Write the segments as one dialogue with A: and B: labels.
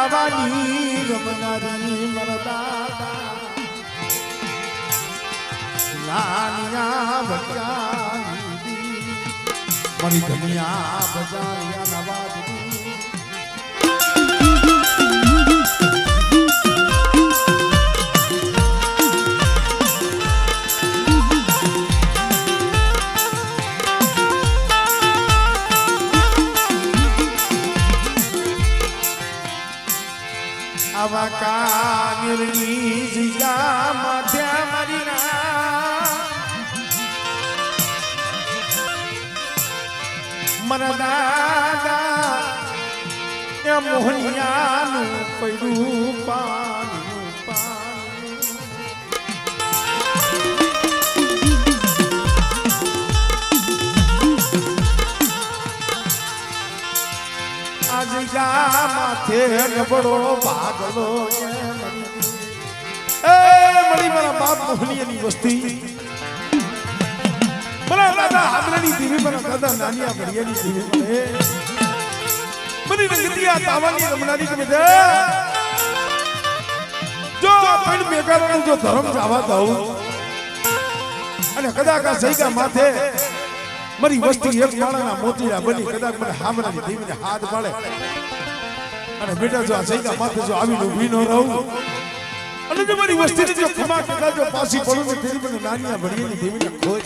A: દાવાની રમનારી મરદાદા નાનિયા ભજાની મારી ધનિયા ભજાનિયા નવાજની આવા કાગરની જીજા માથ્યા મારીના મારા દાદા એ મોહનિયાનું પડ્યું પાનું જીજા માથે નબળો ભાગલો એ મળી મારા બાપ મોહનીની વસ્તી મારા દાદા આદરણી દેવી મારા દાદા નાનિયા ભડિયાની દેવી મને રંગતિયા તાવાની રમનારી કે દે જો પણ બેકારોનું જો ધર્મ જાવા દઉં અને કદાચ આ સૈગા માથે મારી વસ્તી એક માળાના મોતીડા બની કદાચ મને હામરાની દેવીને હાથ પાડે અને બેટા જો આ સૈગા માથે જો આવીને ઊભી ન રહું અને જો મારી વસ્તીને જો ખમા કદાચ જો પાછી પડું ને તેરી મને નાનિયા ભડિયાની દેવીને ખોજ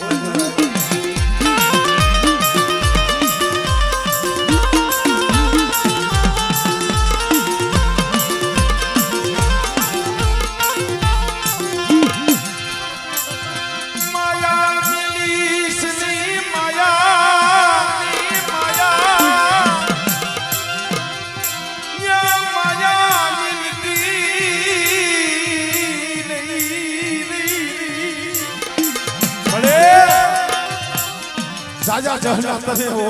A: साजा जहना तने हो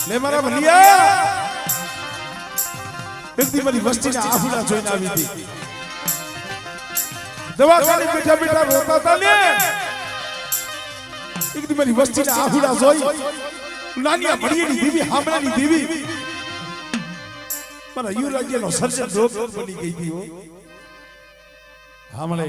A: ले मारा भलिया एक दी मारी वस्ती ना आहुला જોઈને આવી હતી દવાખાને બેઠા બેઠા રોતા હતા ને એક દી મારી વસ્તી ના આहुला જોઈ નાનિયા ભડિયાની દેવી હામરાની દેવી મારા યુરાજ્યનો સર્જન રોગ બની ગઈ હતી હો હામળે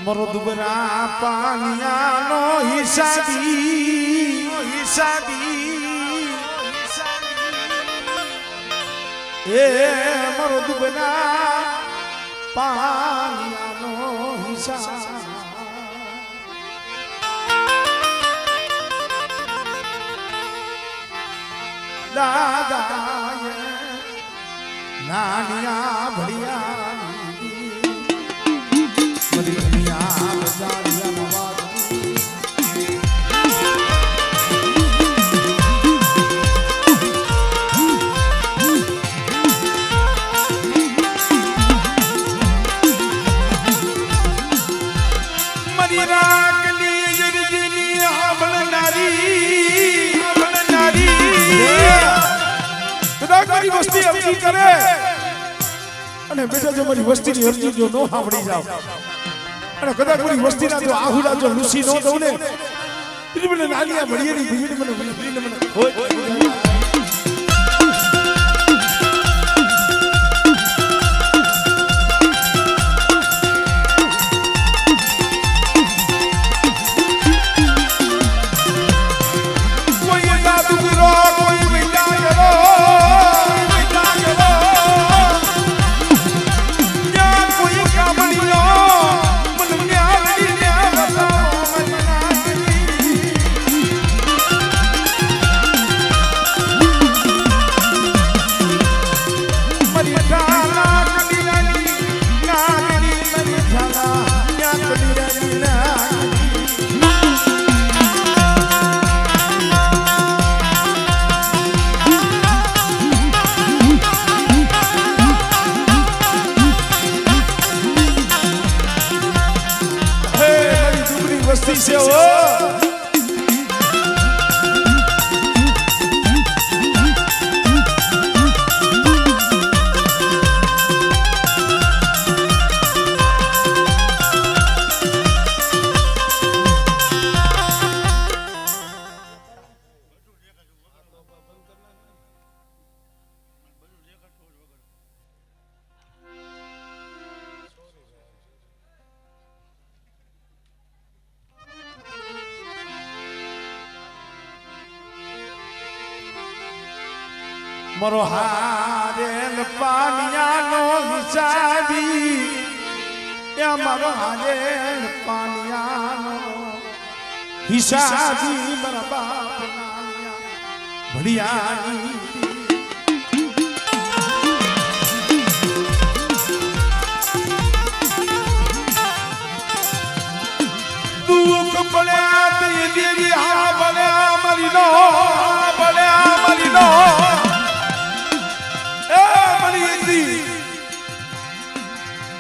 A: મરુદબરા પાનિયાનો હિસાબી એ મરુદબરા પાનિયાનો હિસાબ દાદાએ નાનિયા ભડિયા બધી દુનિયા બજારિયા વસ્તી અરજી કરે અને બેટા જો મારી વસ્તીની અરજી જો ન સાંભળી જાવ અને કદાચ મારી વસ્તીના જો આહુડા જો લૂસી ન દઉં ને એટલે મને નાનિયા ભળીએની બીજી મને se o મરો હારેલ પાનિયાનો હિસાબી એ મરો હારેલ પાનિયાનો હિસાબી મારા બાપ નાનિયા ભડિયાની દુઃખ પડ્યા તે દેવી હા ભલે મારી નો ભલે મારી નો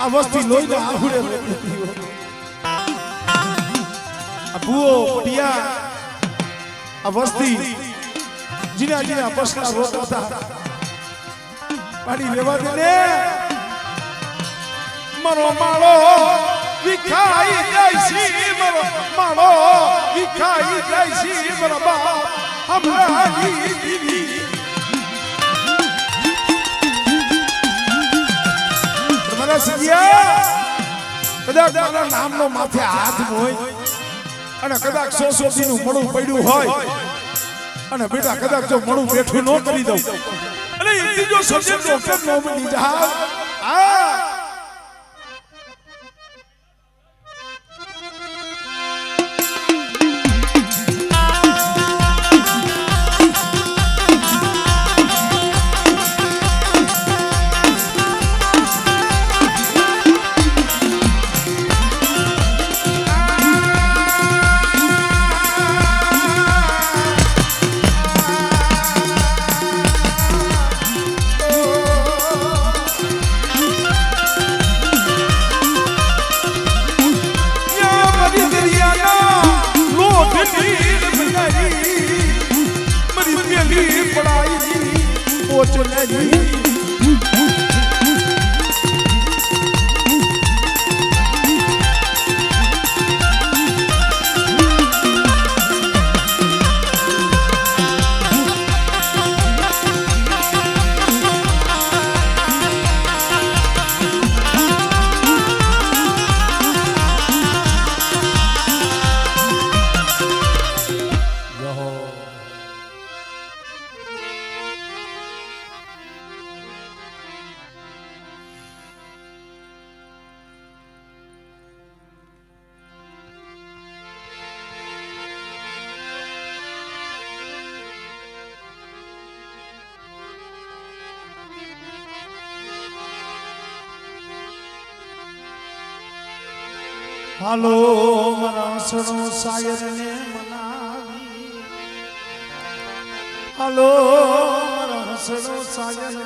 A: આ વસ્તી લોહીને આહુડે રહેતી હોય આ ભૂવો પટિયા આ વસ્તી જીના જીના બસના રોતા પાડી લેવા દે ને મારો માળો વિખાઈ જાય છે મારો માળો વિખાઈ જાય છે મારા બાપ હમણાં દીદી કદાચ મારા નામનો માથે હાથ હોય અને કદાચ 100 નું મળું પડ્યું હોય અને બેટા કદાચ જો મળું બેઠું ન કરી દઉં અને એથી જો સજેબ ડોક્ટર નો બની જા હાલો મારા સણો શાયરને મનાવી હાલો મારા સણો શાયરને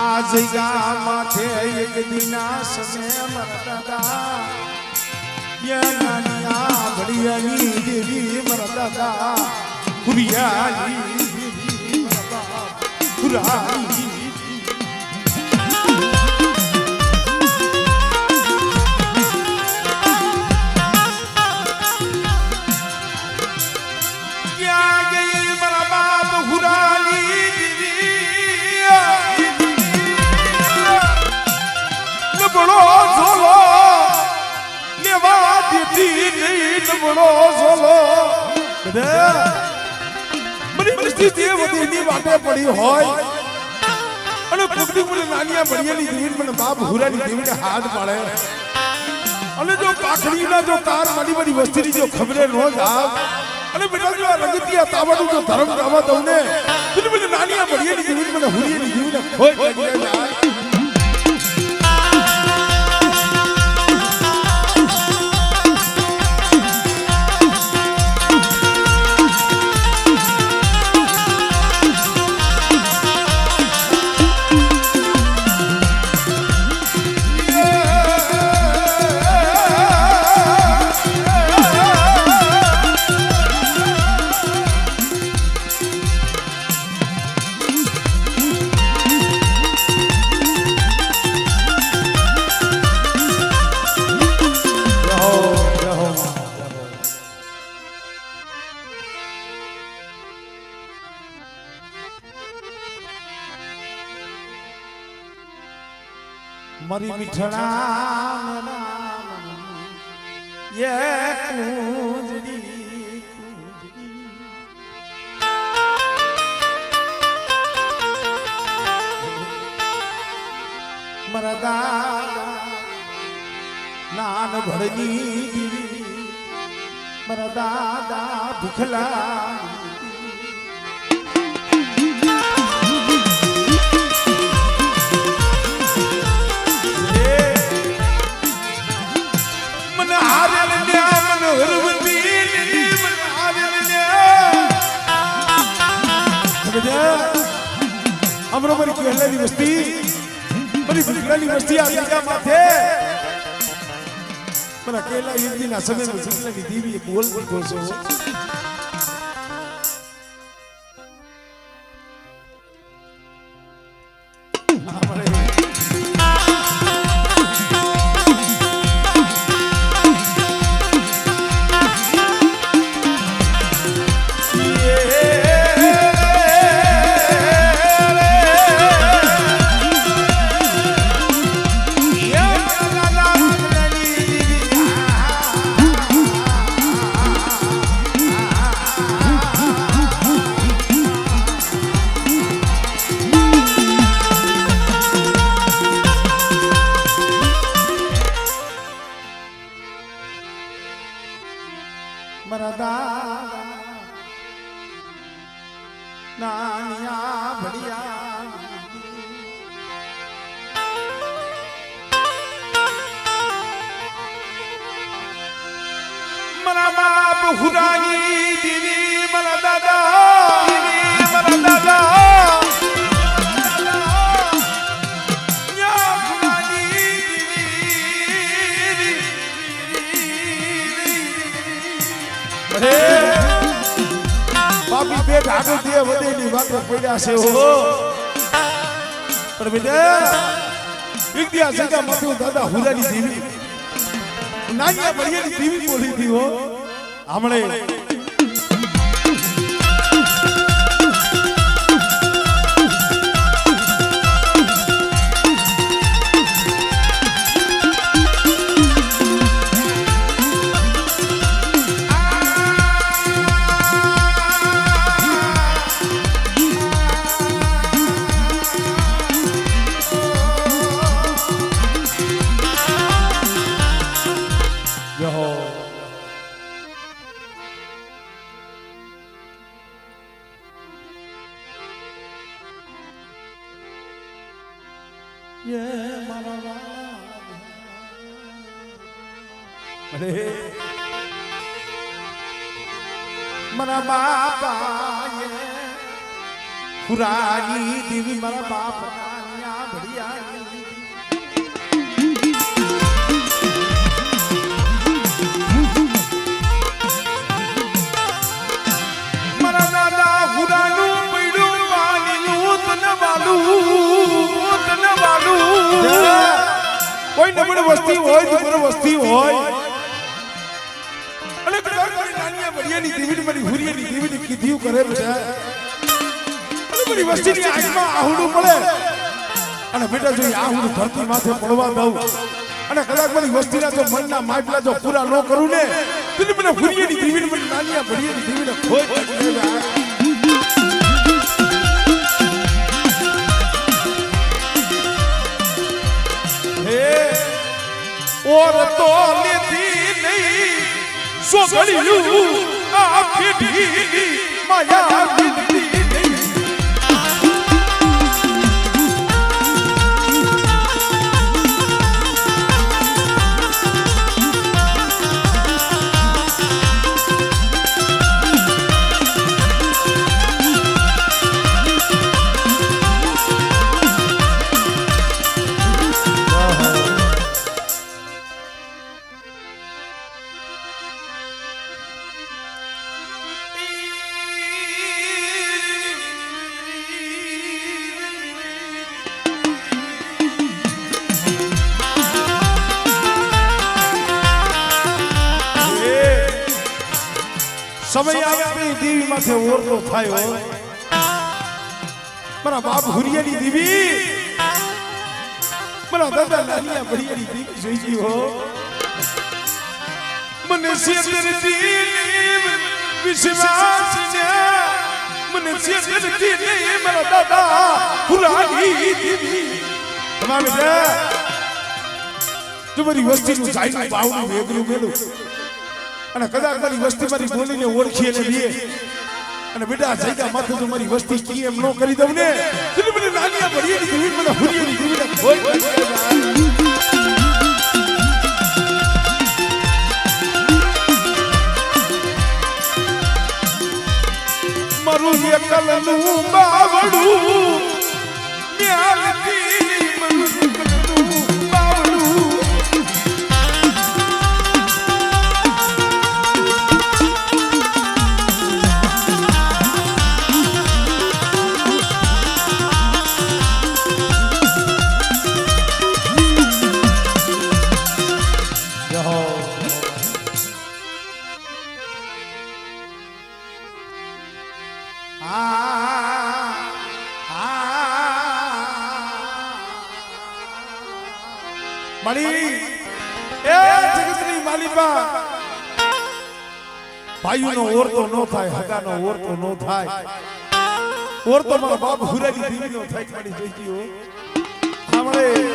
A: આ જગ્યા માથે એક દિના સમય મારા દાદા નાનિયા ઘડિયાની દેવી મારા દાદા હુરિયાની દેવી મારા બાપ હુરાની ક્યાં ગઈ મારા બાપ હુરાની બડો ઝોલો લેવા દેતી નહીં બડો ઝોલો મારી પરિસ્થિતિ વધીની વાટે પડી હોય અને કુકડી મને નાનિયા બળિયાની દેવી મને બાપ હુરાની દેવીને હાથ પાડે અને જો પાખડીના જો તાર મારી મારી વસ્તીની જો ખબરે ન જાવ અને બેટા જો રગતિયા તાવાનું જો ધર્મ ગાવા દઉં ને તું મને નાનિયા બળિયાની દેવી મને હુરિયાની દેવીને ખોઈ જાય મારી મીઠડા મારા દાદા નાન ભળની મારા દાદા ભૂખલા हमरो बड़ी केहलानी वस्ती बड़ी बिगड़ानी वस्ती आ गया माथे पर अकेला एक दिन समय में सिकला की दीवी बोल बोल सो नानिया बढ़िया मरा बाप हुरानी दीदी मरा दादा बापी पे ढाडो दिए वदेनी वातो पड्या छे हो पर बेटा एक दिया सगा मथु दादा हुरानी देवी नानिया बड़ियानी देवी बोली थी हो हमणे અરે મારા બાપા પુરાની દેવી મારા બાપના ભડિયા મારા દાદા પુરાનું પૈડું પાણીનું તને વાલું કોઈ નબળ વસ્તી હોય તો વસ્તી હોય અને નાનિયા ભડિયાની દેવીની મારી હુરિયાની દેવીની કીધું કરે બેટા બધી વસ્તીની આંખમાં આહુડું પડે અને બેટા જો આહુડું ધરતી માથે પડવા દઉં અને કદાચ બધી વસ્તીના જો મનના માપલા જો પૂરા ન કરું ને તો મને હુરિયાની દેવીની મને નાનિયા ભડિયાની દેવીને ખોટ और तो लेती नहीं सो गलियों आपकी ढीली माया मिलती नहीं સમય આવે દેવી માથે ઓરતો થાય હો મારા બાપ હુરિયાની દેવી મારા દાદા નાનિયા ભડિયાની દેવી જોઈ ગઈ હો મને સેતરતી વિશ્વાસ છે મને સેતરતી મારા દાદા હુરાની દેવી તમારે તમારી વસ્તીનું જાયનું બાવનું વેગરું મેલું અને કદાચ મારી વસ્તી મારી બોલીને ઓળખી અને લે અને બેટા જઈગા માથે તો મારી વસ્તી કી એમ ન કરી દઉં ને એટલે મને નાનિયા ભડિયાની દેવી મને હુરિયાની દેવીને ખોઈ મારું એકલનું બાવડું ન્યાલતી મારું એકલનું બાવડું મારી એ જગતની માલિકા ભાઈઓનો ઓરતો ન થાય હગાનો ઓરતો ન થાય ઓરતો મારા બાપ હુરાની દેવીનો થાય મારી જોઈ ગયો સાંભળે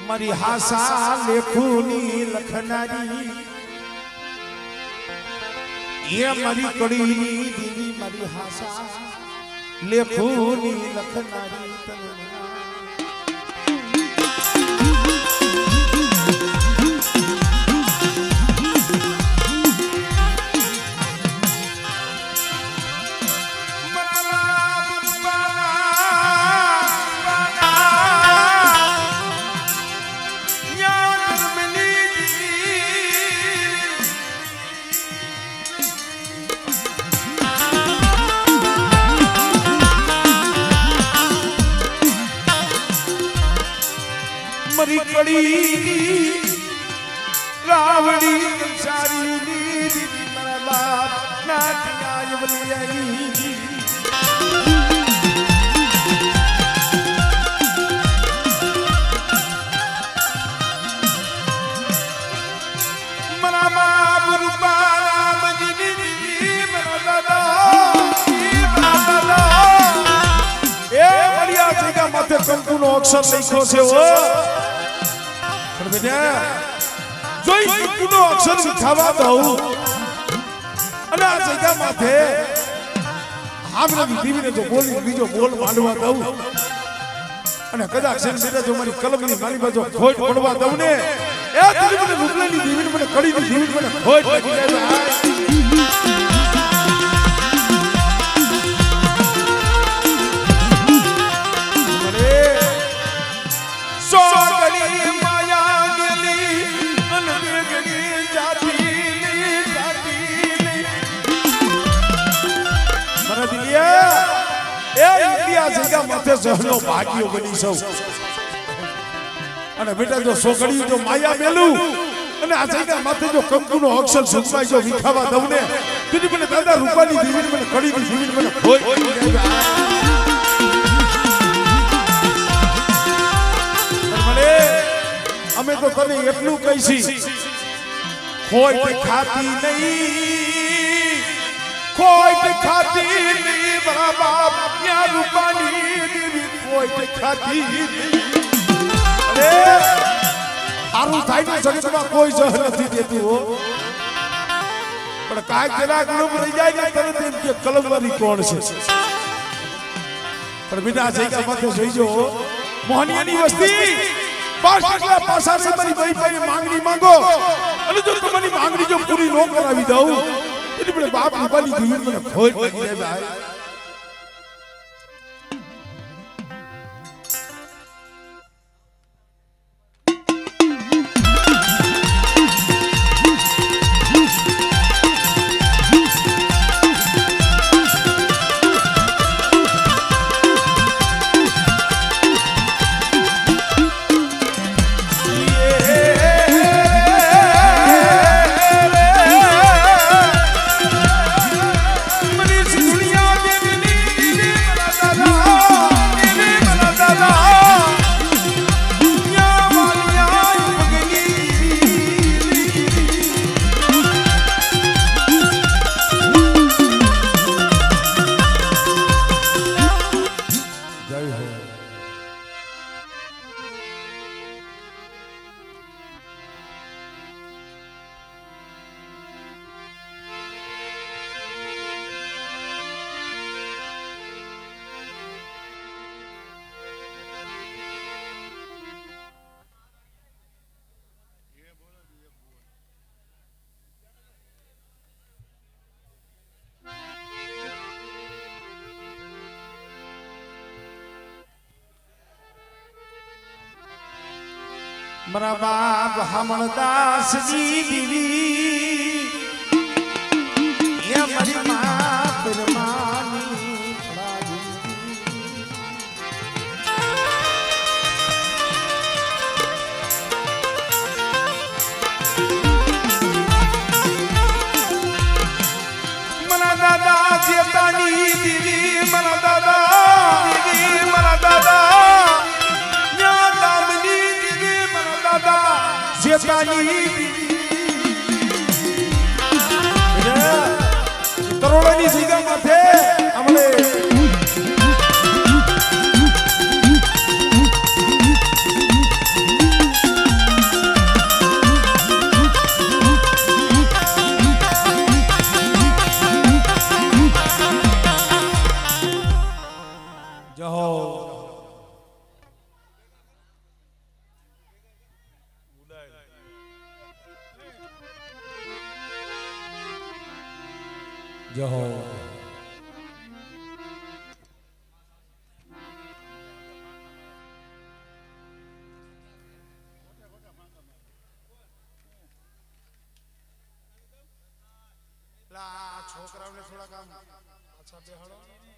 A: મારી હાસા લેખુની લખનારી એ મારી કડીની દેવી મારી હાસા લેખુની લખનારી મારી કડી રાવડી કંસારી દીદી મારા બાપ નાટિયા વલિયાની મારા બાપ રૂપારા મજની મારા દાદા એ બળિયા જગ્યા માથે કંકુનો અક્ષર લખ્યો છે ઓ પણ બેટા જોઈ કંકુનો અક્ષર શીખાવા દઉં અને આ જગ્યા માથે હામરા દીવીને જો બોલી બીજો બોલ માંડવા દઉં અને કદાચ સેન્સેરે જો મારી કલમની મારી બાજુ ખોટ પડવા દઉં ને એ દીવી મને રૂપલાની દીવીને મને કડીની દીવીને મને ખોટ લાગી જાય માથે સહનો ભાગ્યો બની સૌ અને બેટા જો સોકડી જો માયા મેલું અને આ જગ્યા માથે જો કંકુનો અક્ષર સુખમાઈ જો વિખાવા દઉં ને તું મને દાદા રૂપાની દીવીને મને કડીની દીવીને મને ખોઈ મને અમે તો તને એટલું કહીશી ખોટ ખાતી નહીં ખોટ ખાતી નહીં બરાબર યા રૂપાની દીવી ખોટ ખાતી અરે હારું થાય ને જગતમાં કોઈ જહ નથી દેતું હો પણ કાય જરા ગુણ રહી જાય ને તરત એમ કે કલમવારી કોણ છે પણ બેટા જગ્યા માથે જોઈજો મોહનિયાની વસ્તી પાછલા પાછા મારી ભાઈ પાસે માંગણી માંગો અને જો તમારી માંગણી જો પૂરી ન કરાવી દઉં એટલે મને બાપ રૂપાની દીવી મને ખોટ લાગી જાય ભાઈ मरा बाप हमदास जी दीवी ये मरी मां परमानी मरा दादा जेतानी दीवी मरा दादा दीवी मरा दादा જેતાની તરોડાની જગ્યા માથે આપણે જહો છોકરાઓને થોડા કામ પાછા બેહાડો